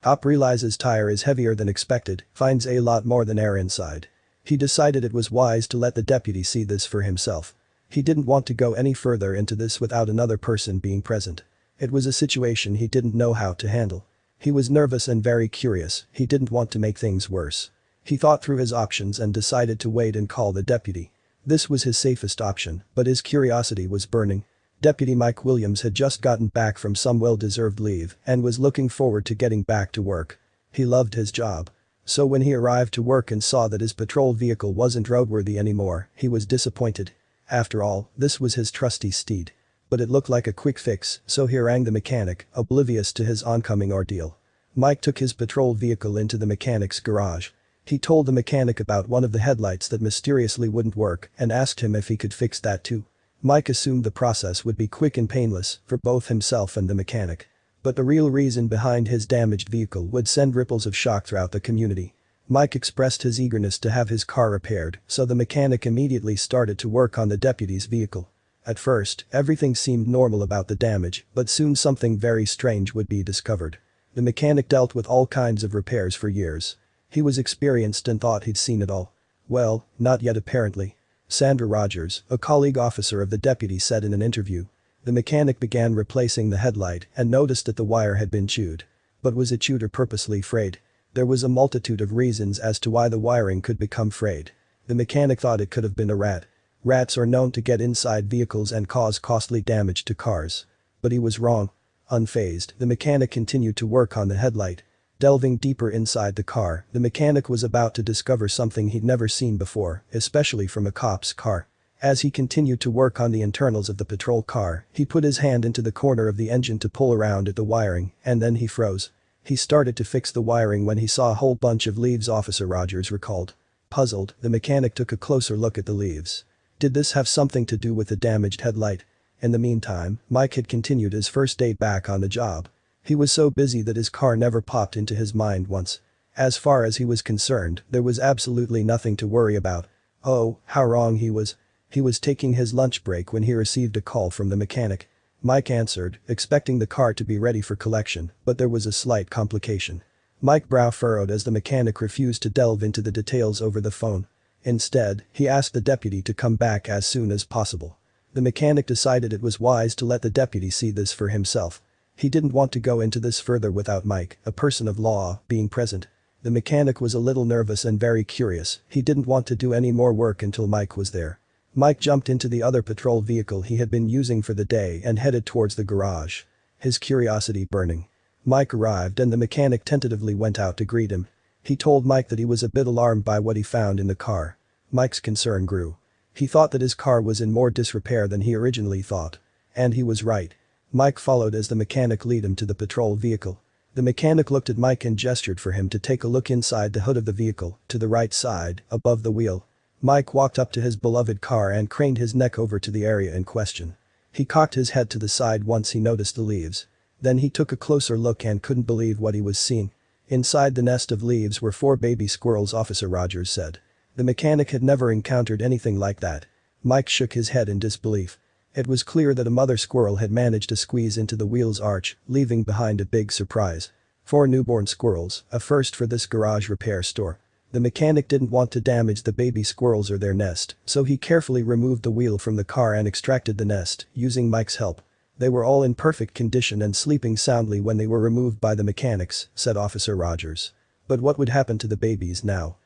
Op realizes tire is heavier than expected, finds a lot more than air inside. He decided it was wise to let the deputy see this for himself. He didn't want to go any further into this without another person being present. It was a situation he didn't know how to handle. He was nervous and very curious, he didn't want to make things worse. He thought through his options and decided to wait and call the deputy. This was his safest option, but his curiosity was burning. Deputy Mike Williams had just gotten back from some well-deserved leave and was looking forward to getting back to work. He loved his job. So when he arrived to work and saw that his patrol vehicle wasn't roadworthy anymore, he was disappointed. After all, this was his trusty steed. But it looked like a quick fix, so he rang the mechanic, oblivious to his oncoming ordeal. Mike took his patrol vehicle into the mechanic's garage. He told the mechanic about one of the headlights that mysteriously wouldn't work and asked him if he could fix that too. Mike assumed the process would be quick and painless for both himself and the mechanic. But the real reason behind his damaged vehicle would send ripples of shock throughout the community. Mike expressed his eagerness to have his car repaired, so the mechanic immediately started to work on the deputy's vehicle. At first, everything seemed normal about the damage, but soon something very strange would be discovered. The mechanic dealt with all kinds of repairs for years. He was experienced and thought he'd seen it all. Well, not yet apparently. Sandra Rogers, a colleague officer of the deputy, said in an interview. The mechanic began replacing the headlight and noticed that the wire had been chewed. But was it chewed or purposely frayed? There was a multitude of reasons as to why the wiring could become frayed. The mechanic thought it could have been a rat. Rats are known to get inside vehicles and cause costly damage to cars. But he was wrong. Unfazed, the mechanic continued to work on the headlight. Delving deeper inside the car, the mechanic was about to discover something he'd never seen before, especially from a cop's car. As he continued to work on the internals of the patrol car, he put his hand into the corner of the engine to pull around at the wiring, and then he froze. He started to fix the wiring when he saw a whole bunch of leaves, Officer Rogers recalled. Puzzled, the mechanic took a closer look at the leaves. Did this have something to do with the damaged headlight? In the meantime, Mike had continued his first day back on the job. He was so busy that his car never popped into his mind once. As far as he was concerned, there was absolutely nothing to worry about. Oh, how wrong he was. He was taking his lunch break when he received a call from the mechanic. Mike answered, expecting the car to be ready for collection, but there was a slight complication. Mike's brow furrowed as the mechanic refused to delve into the details over the phone. Instead, he asked the deputy to come back as soon as possible. The mechanic decided it was wise to let the deputy see this for himself. He didn't want to go into this further without Mike, a person of law, being present. The mechanic was a little nervous and very curious, he didn't want to do any more work until Mike was there. Mike jumped into the other patrol vehicle he had been using for the day and headed towards the garage. His curiosity burning. Mike arrived and the mechanic tentatively went out to greet him. He told Mike that he was a bit alarmed by what he found in the car. Mike's concern grew. He thought that his car was in more disrepair than he originally thought. And he was right. Mike followed as the mechanic led him to the patrol vehicle. The mechanic looked at Mike and gestured for him to take a look inside the hood of the vehicle, to the right side, above the wheel. Mike walked up to his beloved car and craned his neck over to the area in question. He cocked his head to the side once he noticed the leaves. Then he took a closer look and couldn't believe what he was seeing. Inside the nest of leaves were 4 baby squirrels, Officer Rogers said. The mechanic had never encountered anything like that. Mike shook his head in disbelief. It was clear that a mother squirrel had managed to squeeze into the wheel's arch, leaving behind a big surprise. 4 newborn squirrels, a first for this garage repair store. The mechanic didn't want to damage the baby squirrels or their nest, so he carefully removed the wheel from the car and extracted the nest, using Mike's help. They were all in perfect condition and sleeping soundly when they were removed by the mechanics, said Officer Rogers. But what would happen to the babies now?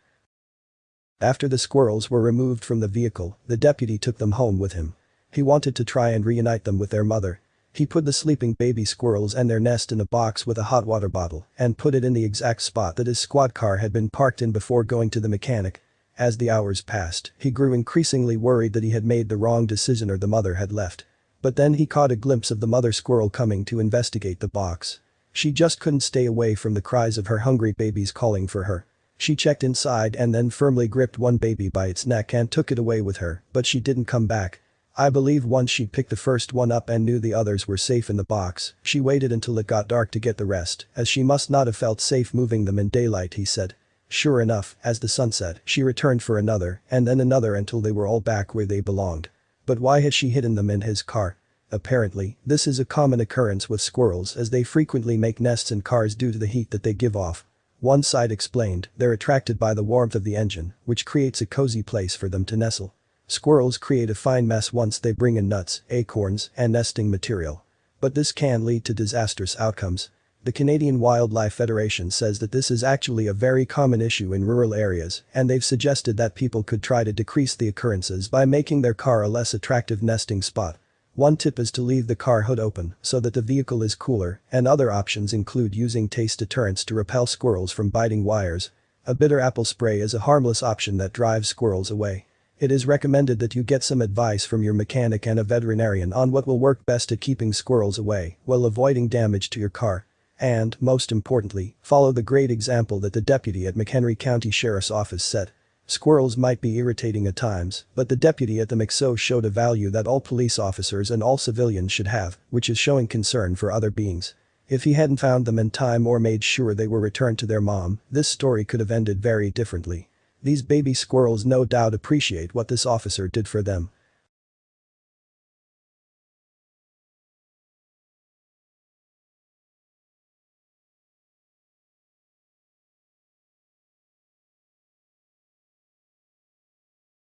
After the squirrels were removed from the vehicle, the deputy took them home with him. He wanted to try and reunite them with their mother. He put the sleeping baby squirrels and their nest in a box with a hot water bottle and put it in the exact spot that his squad car had been parked in before going to the mechanic. As the hours passed, he grew increasingly worried that he had made the wrong decision or the mother had left. But then he caught a glimpse of the mother squirrel coming to investigate the box. She just couldn't stay away from the cries of her hungry babies calling for her. She checked inside and then firmly gripped one baby by its neck and took it away with her, but she didn't come back. I believe once she picked the first one up and knew the others were safe in the box, she waited until it got dark to get the rest, as she must not have felt safe moving them in daylight, he said. Sure enough, as the sun set, she returned for another, and then another until they were all back where they belonged. But why had she hidden them in his car? Apparently, this is a common occurrence with squirrels as they frequently make nests in cars due to the heat that they give off. One side explained, they're attracted by the warmth of the engine, which creates a cozy place for them to nestle. Squirrels create a fine mess once they bring in nuts, acorns, and nesting material. But this can lead to disastrous outcomes. The Canadian Wildlife Federation says that this is actually a very common issue in rural areas, and they've suggested that people could try to decrease the occurrences by making their car a less attractive nesting spot. One tip is to leave the car hood open so that the vehicle is cooler, and other options include using taste deterrents to repel squirrels from biting wires. A bitter apple spray is a harmless option that drives squirrels away. It is recommended that you get some advice from your mechanic and a veterinarian on what will work best at keeping squirrels away while avoiding damage to your car. And, most importantly, follow the great example that the deputy at McHenry County Sheriff's Office set. Squirrels might be irritating at times, but the deputy at the McSO showed a value that all police officers and all civilians should have, which is showing concern for other beings. If he hadn't found them in time or made sure they were returned to their mom, this story could have ended very differently. These baby squirrels no doubt appreciate what this officer did for them.